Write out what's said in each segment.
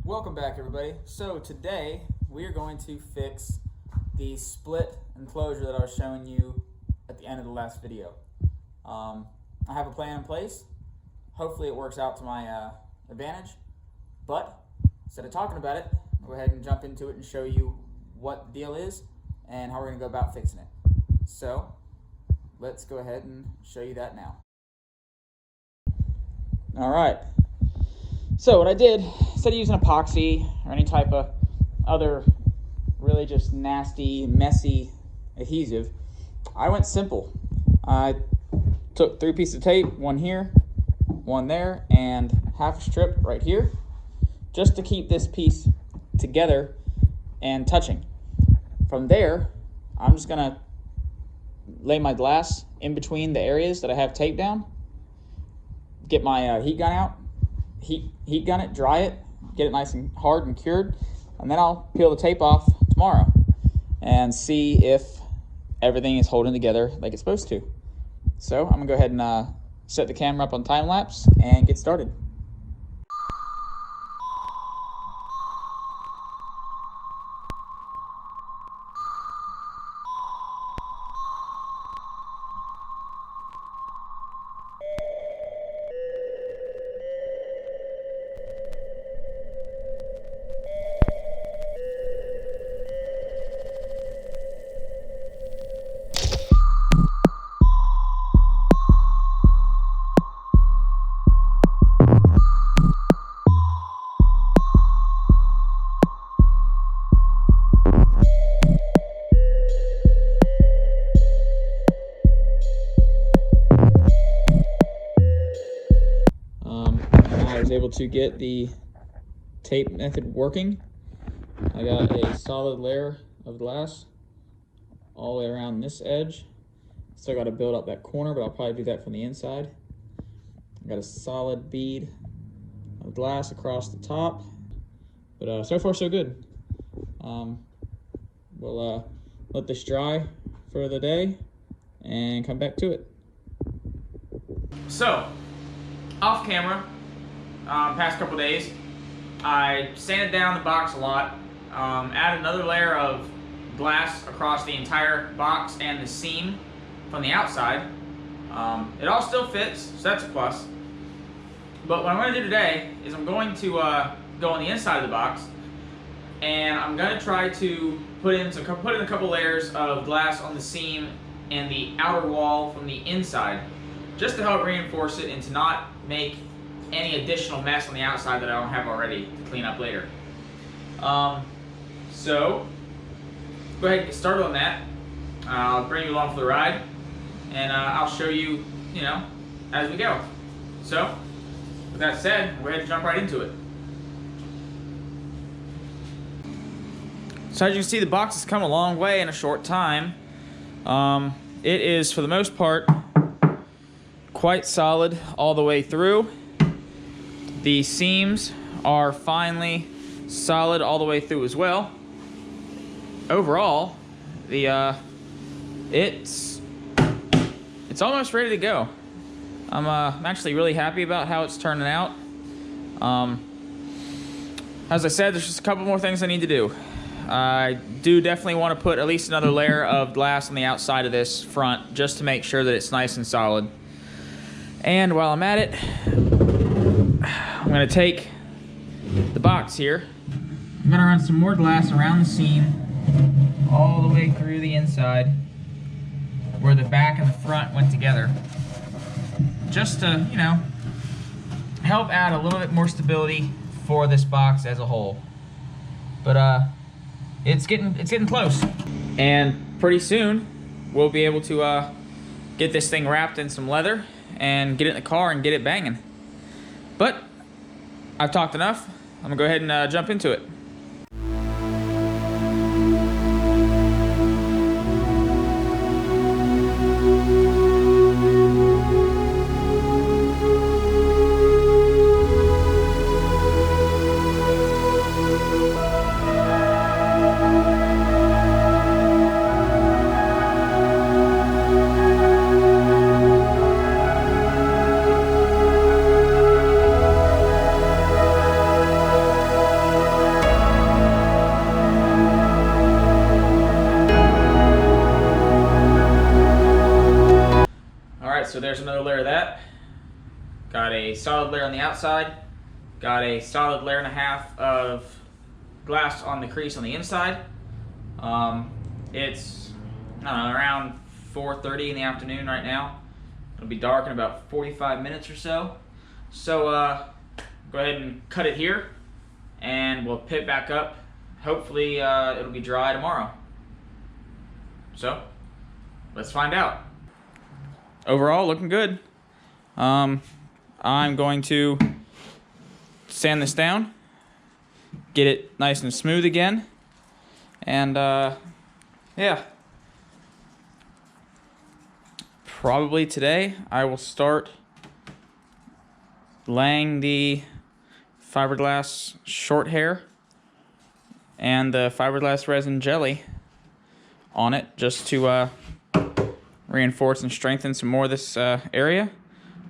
Welcome back, everybody. So today we are going to fix the split enclosure that I was showing you at the end of the last video. I have a plan in place. Hopefully it works out to my advantage, but instead of talking about it, I'll go ahead and jump into it and show you what the deal is and how we're going to go about fixing it. So let's go ahead and show you that now. Alright, so what I did, instead of using epoxy or any type of other really just nasty, messy adhesive, I went simple. I took 3 pieces of tape, one here, one there, and half a strip right here, just to keep this piece together and touching. From there, I'm just gonna lay my glass in between the areas that I have taped down, get my heat gun out, heat gun it, dry it, get it nice and hard and cured, and then I'll peel the tape off tomorrow and see if everything is holding together like it's supposed to. So I'm gonna go ahead and set the camera up on time lapse and get started. I was able to get the tape method working. I got a solid layer of glass all the way around this edge. Still got to build up that corner, but I'll probably do that from the inside. I got a solid bead of glass across the top, but so far so good. We'll let this dry for the day and come back to it. So, off camera, past couple days, I sanded down the box a lot, added another layer of glass across the entire box and the seam from the outside. It all still fits, so that's a plus. But what I'm going to do today is I'm going to go on the inside of the box, and I'm going to try to put in a couple layers of glass on the seam and the outer wall from the inside, just to help reinforce it and to not make any additional mess on the outside that I don't have already to clean up later. So go ahead and get started on that. I'll bring you along for the ride, and I'll show you, as we go. So with that said, we'll go ahead and jump right into it. So as you can see, the box has come a long way in a short time. It is, for the most part, quite solid all the way through. The seams are finally solid all the way through as well. Overall, it's almost ready to go. I'm actually really happy about how it's turning out. As I said, there's just a couple more things I need to do. I do definitely want to put at least another layer of glass on the outside of this front, just to make sure that it's nice and solid. And while I'm at it, I'm going to take the box here. I'm going to run some more glass around the seam all the way through the inside where the back and the front went together, just to, help add a little bit more stability for this box as a whole. But it's getting close, and pretty soon we'll be able to get this thing wrapped in some leather and get it in the car and get it banging. But I've talked enough. I'm gonna go ahead and jump into it. so there's another layer of that. Got a solid layer on the outside. Got a solid layer and a half of glass on the crease on the inside. It's, I don't know, around 4:30 in the afternoon right now. It'll be dark in about 45 minutes or so. So go ahead and cut it here, and we'll pick back up. Hopefully it'll be dry tomorrow. So let's find out. Overall, looking good. I'm going to sand this down, get it nice and smooth again, and yeah. Probably today I will start laying the fiberglass short hair and the fiberglass resin jelly on it, just to reinforce and strengthen some more of this area.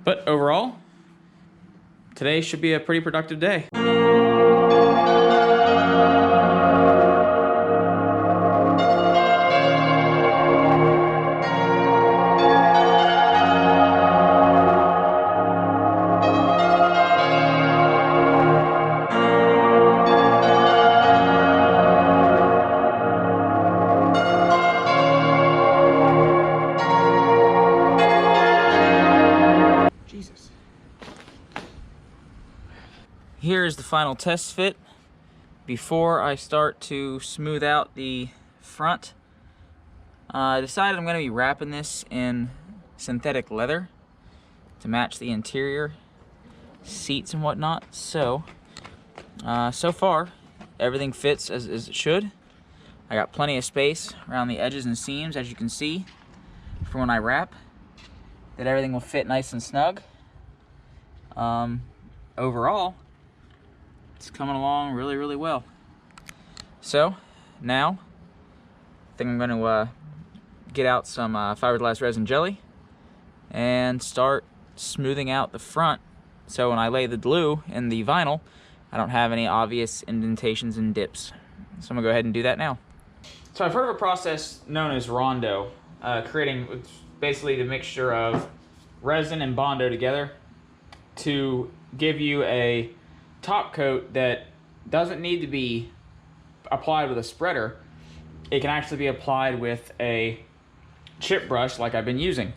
But overall, today should be a pretty productive day. Here is the final test fit before I start to smooth out the front. I decided I'm going to be wrapping this in synthetic leather to match the interior seats and whatnot. So far everything fits as it should. I got plenty of space around the edges and seams, as you can see from when I wrap, that everything will fit nice and snug. Overall, it's coming along really, really well. So now I think I'm going to get out some fiberglass resin jelly and start smoothing out the front, so when I lay the glue in the vinyl, I don't have any obvious indentations and dips. So I'm gonna go ahead and do that now. So I've heard of a process known as Rondo, creating basically the mixture of resin and Bondo together to give you a top coat that doesn't need to be applied with a spreader. It can actually be applied with a chip brush like I've been using.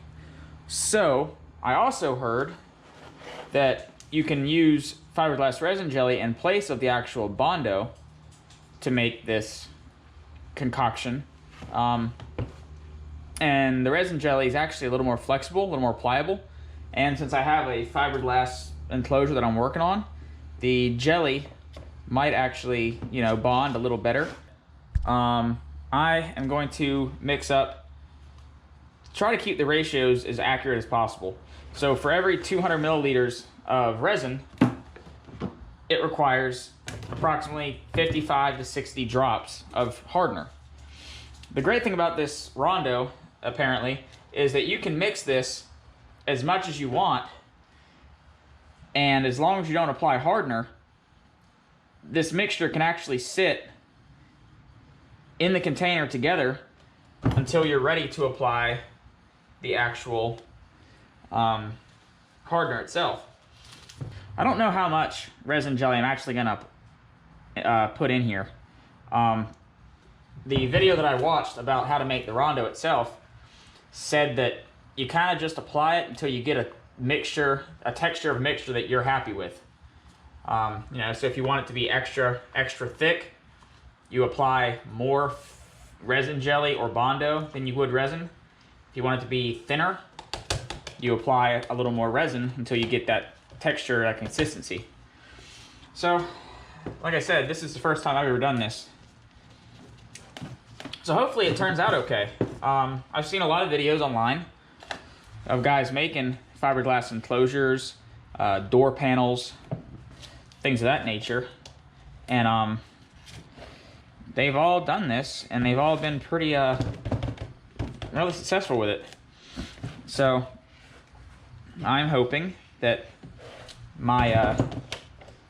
So I also heard that you can use fiberglass resin jelly in place of the actual Bondo to make this concoction. And the resin jelly is actually a little more flexible, a little more pliable. And since I have a fiberglass enclosure that I'm working on, the jelly might actually, bond a little better. I am going to mix up, try to keep the ratios as accurate as possible. So for every 200 milliliters of resin, it requires approximately 55 to 60 drops of hardener. The great thing about this Rondo, apparently, is that you can mix this as much as you want, and as long as you don't apply hardener, this mixture can actually sit in the container together until you're ready to apply the actual hardener itself. I don't know how much resin jelly I'm actually gonna put in here. The video that I watched about how to make the Rondo itself said that you kind of just apply it until you get a mixture, a texture of mixture that you're happy with. So if you want it to be extra thick, you apply more resin jelly or Bondo than you would resin. If you want it to be thinner, you apply a little more resin until you get that texture, that consistency. So, like I said, this is the first time I've ever done this. So hopefully it turns out okay. I've seen a lot of videos online of guys making fiberglass enclosures, door panels, things of that nature. And they've all done this, and they've all been pretty really successful with it. So I'm hoping that my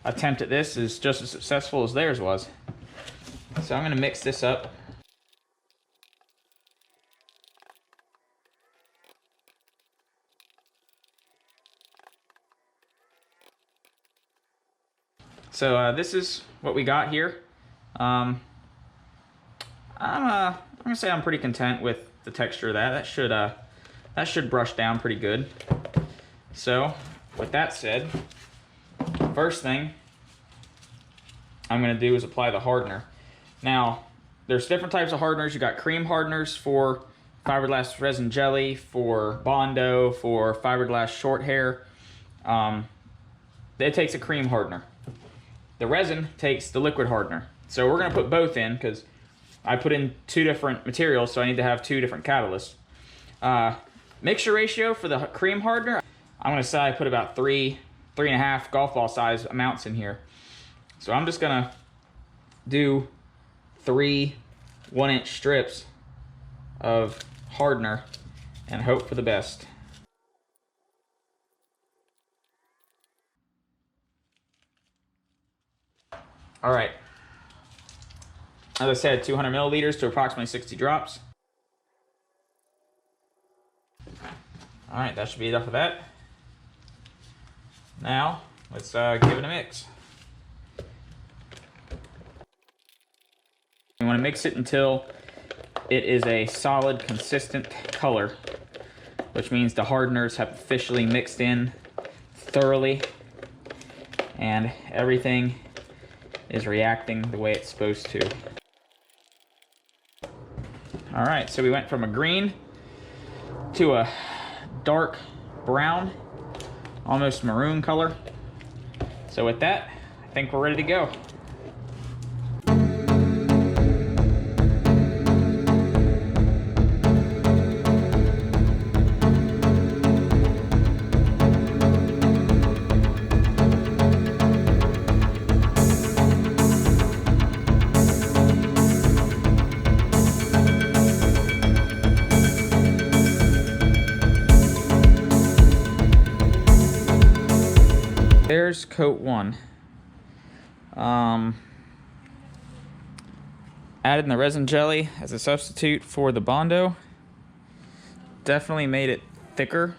attempt at this is just as successful as theirs was. So I'm going to mix this up. So this is what we got here. I'm gonna say I'm pretty content with the texture of that. That should brush down pretty good. So with that said, first thing I'm gonna do is apply the hardener. Now, there's different types of hardeners. You got cream hardeners for fiberglass resin jelly, for Bondo, for fiberglass short hair. It takes a cream hardener. The resin takes the liquid hardener. So we're gonna put both in because I put in 2 different materials, so I need to have 2 different catalysts. Mixture ratio for the cream hardener, I'm gonna say I put about 3.5 golf ball size amounts in here. So I'm just gonna do 3 1-inch strips of hardener and hope for the best. All right, as I said, 200 milliliters to approximately 60 drops. All right, that should be enough of that. Now, let's give it a mix. You want to mix it until it is a solid, consistent color, which means the hardeners have officially mixed in thoroughly and everything is reacting the way it's supposed to. All right, so we went from a green to a dark brown, almost maroon color. So with that, I think we're ready to go. There's coat 1. Added in the resin jelly as a substitute for the Bondo. Definitely made it thicker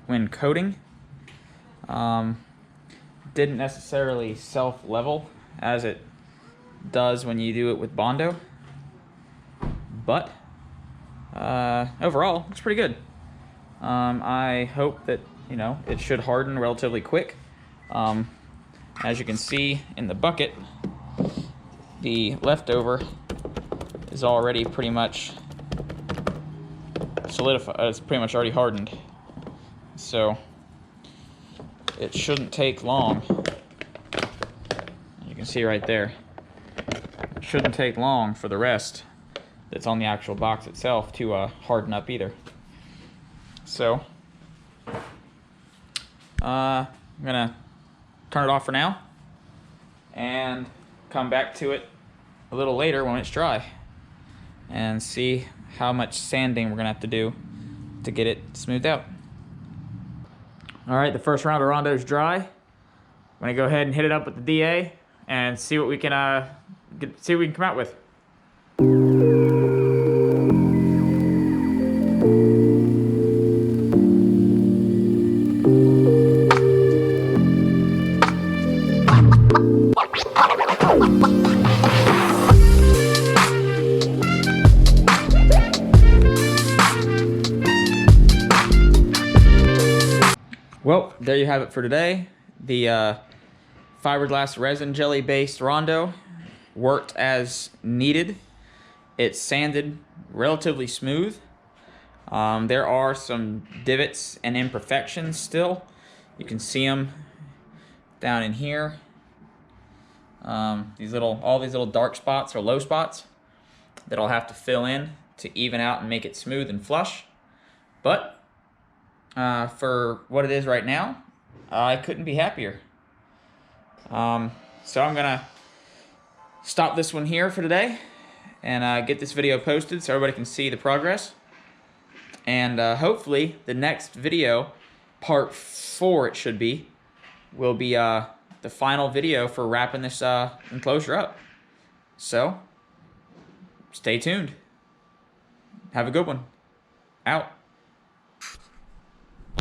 when coating. Didn't necessarily self-level as it does when you do it with Bondo. But overall, it's pretty good. I hope that it should harden relatively quick. As you can see in the bucket, the leftover is already pretty much solidified. It's pretty much already hardened. So it shouldn't take long. You can see right there. It shouldn't take long for the rest that's on the actual box itself to harden up either. So I'm gonna turn it off for now and come back to it a little later when it's dry and see how much sanding we're gonna have to do to get it smoothed out. All right, the first round of Rondo is dry. I'm gonna go ahead and hit it up with the DA and see what we can come out with. Well, there you have it for today. The fiberglass resin jelly based Rondo worked as needed. It's sanded relatively smooth. There are some divots and imperfections still. You can see them down in here. All these little dark spots or low spots that I'll have to fill in to even out and make it smooth and flush. But for what it is right now, I couldn't be happier. So I'm gonna stop this one here for today and get this video posted so everybody can see the progress. And hopefully the next video, part 4 it should be, will be the final video for wrapping this enclosure up. So stay tuned. Have a good one. Out.